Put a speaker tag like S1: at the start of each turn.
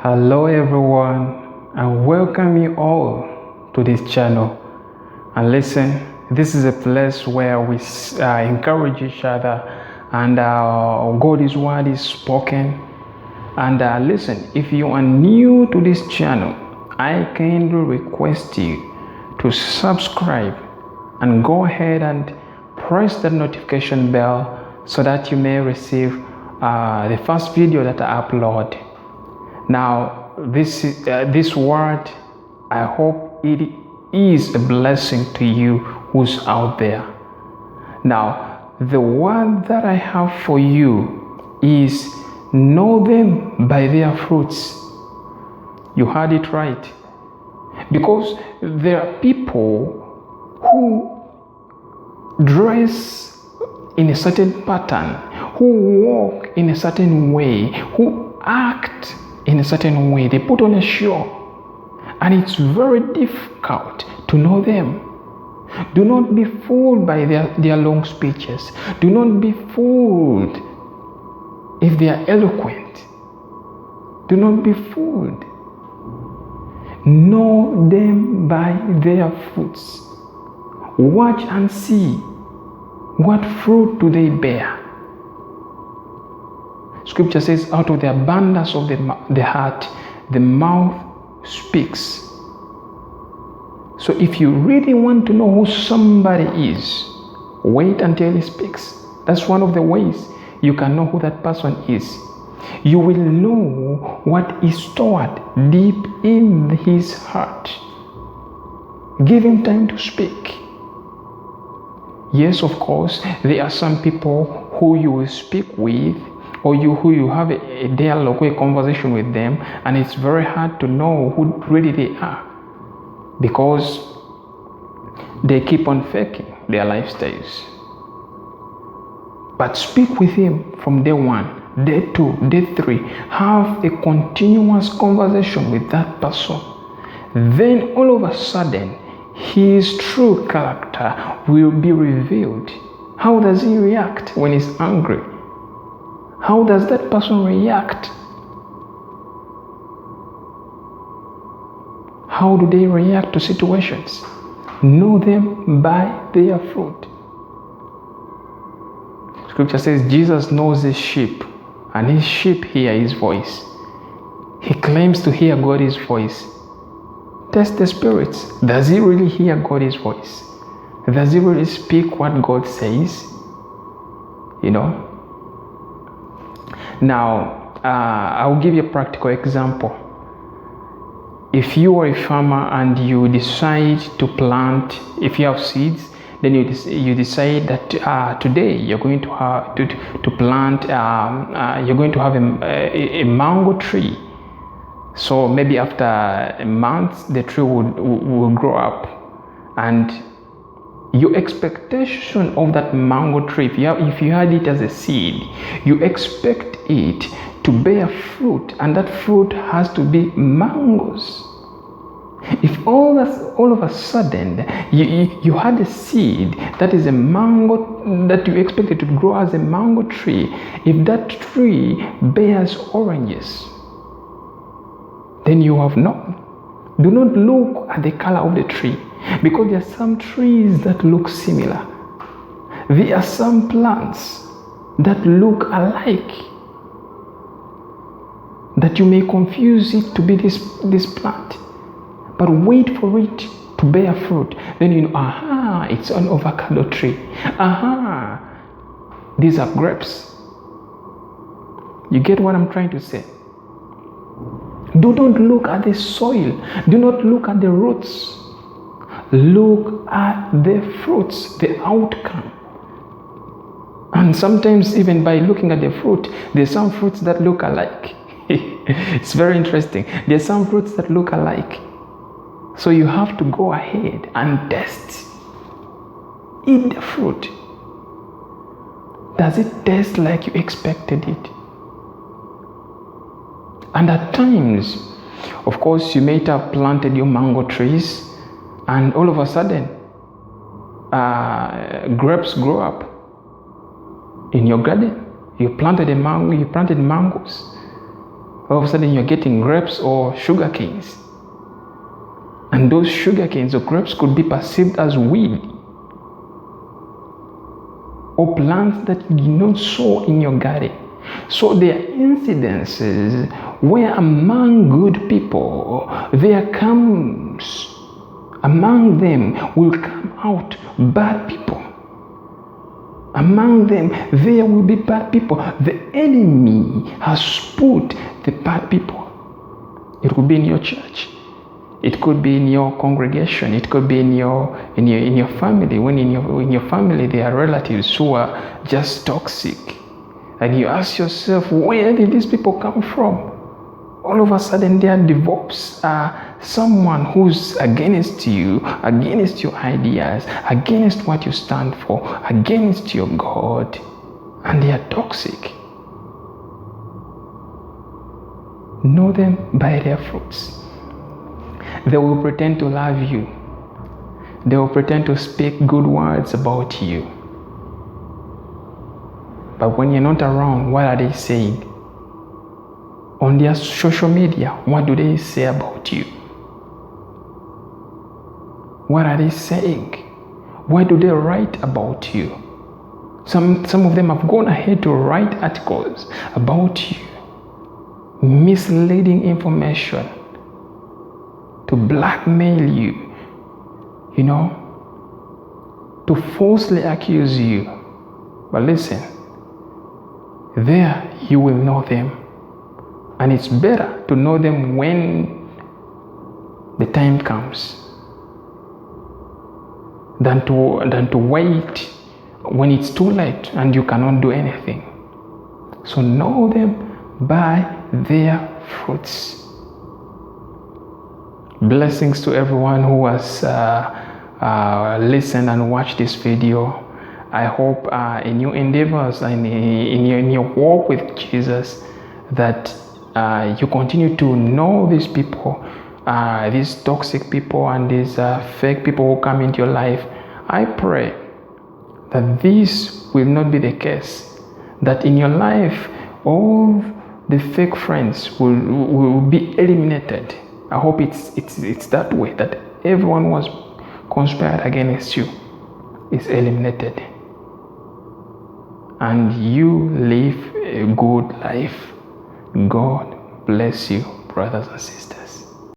S1: Hello everyone, and welcome you all to this channel. And listen, this is a place where we encourage each other, and God's word is spoken. And listen, if you are new to this channel, I kindly request you to subscribe and go ahead and press the notification bell so that you may receive the first video that I upload. Now, this word, I hope it is a blessing to you who's out there. Now, the word that I have for you is know them by their fruits. You heard it right. Because there are people who dress in a certain pattern, who walk in a certain way, who act in a certain way. They put on a show, and it's very difficult to know them. Do not be fooled by their long speeches. Do not be fooled if they are eloquent. Do not be fooled. Know them by their fruits. Watch and see what fruit do they bear. Scripture says, out of the abundance of the heart, the mouth speaks. So if you really want to know who somebody is, wait until he speaks. That's one of the ways you can know who that person is. You will know what is stored deep in his heart. Give him time to speak. Yes, of course, there are some people who you will speak with, or who you have a dialogue, a conversation with them, and it's very hard to know who really they are, because they keep on faking their lifestyles. But speak with him from day one, day two, day three. Have a continuous conversation with that person. Then all of a sudden, his true character will be revealed. How does he react when he's angry? How does that person react? How do they react to situations? Know them by their fruit. Scripture says Jesus knows his sheep, and his sheep hear his voice. He claims to hear God's voice. Test the spirits. Does he really hear God's voice? Does he really speak what God says? You know? Now, I'll give you a practical example. If you are a farmer and you decide to plant, if you have seeds, then you decide that today you're going to have to plant. You're going to have a mango tree. So maybe after a month, the tree will grow up, and your expectation of that mango tree, if you had it as a seed, you expect it to bear fruit, and that fruit has to be mangoes. If all of a sudden you had a seed that is a mango, that you expected to grow as a mango tree, if that tree bears oranges, then you have known. Do not look at the color of the tree, because there are some trees that look similar. There are some plants that look alike, that you may confuse it to be this plant. But wait for it to bear fruit. Then you know, aha, it's an avocado tree. Aha, these are grapes. You get what I'm trying to say? Do not look at the soil. Do not look at the roots. Look at the fruits, the outcome. And sometimes even by looking at the fruit, there's some fruits that look alike. It's very interesting. There's some fruits that look alike. So you have to go ahead and test. Eat the fruit. Does it taste like you expected it? And at times, of course, you may have planted your mango trees, and all of a sudden, grapes grow up in your garden. You planted mangoes. All of a sudden you're getting grapes or sugar canes. And those sugar canes or grapes could be perceived as weed, or plants that you did not sow in your garden. So there are incidences where among good people there comes, among them will come out bad people. Among them there will be bad people. The enemy has put the bad people. It could be in your church. It could be in your congregation. It could be in your family. When in your family there are relatives who are just toxic, and you ask yourself, where did these people come from? All of a sudden there develops someone who's against you, against your ideas, against what you stand for, against your God, and they are toxic. Know them by their fruits. They will pretend to love you. They will pretend to speak good words about you. But when you're not around, what are they saying? On their social media, what do they say about you? What are they saying? What do they write about you? Some of them have gone ahead to write articles about you, misleading information, to blackmail you, to falsely accuse you. But listen, there you will know them. And it's better to know them when the time comes than to wait when it's too late and you cannot do anything. So know them by their fruits. Blessings to everyone who has listened and watched this video. I hope in your endeavors and in your walk with Jesus that you continue to know these people, these toxic people and these fake people who come into your life. I pray that this will not be the case, that in your life all the fake friends will be eliminated. I hope it's that way, that everyone was conspired against you is eliminated, and you live a good life. God bless you, brothers and sisters.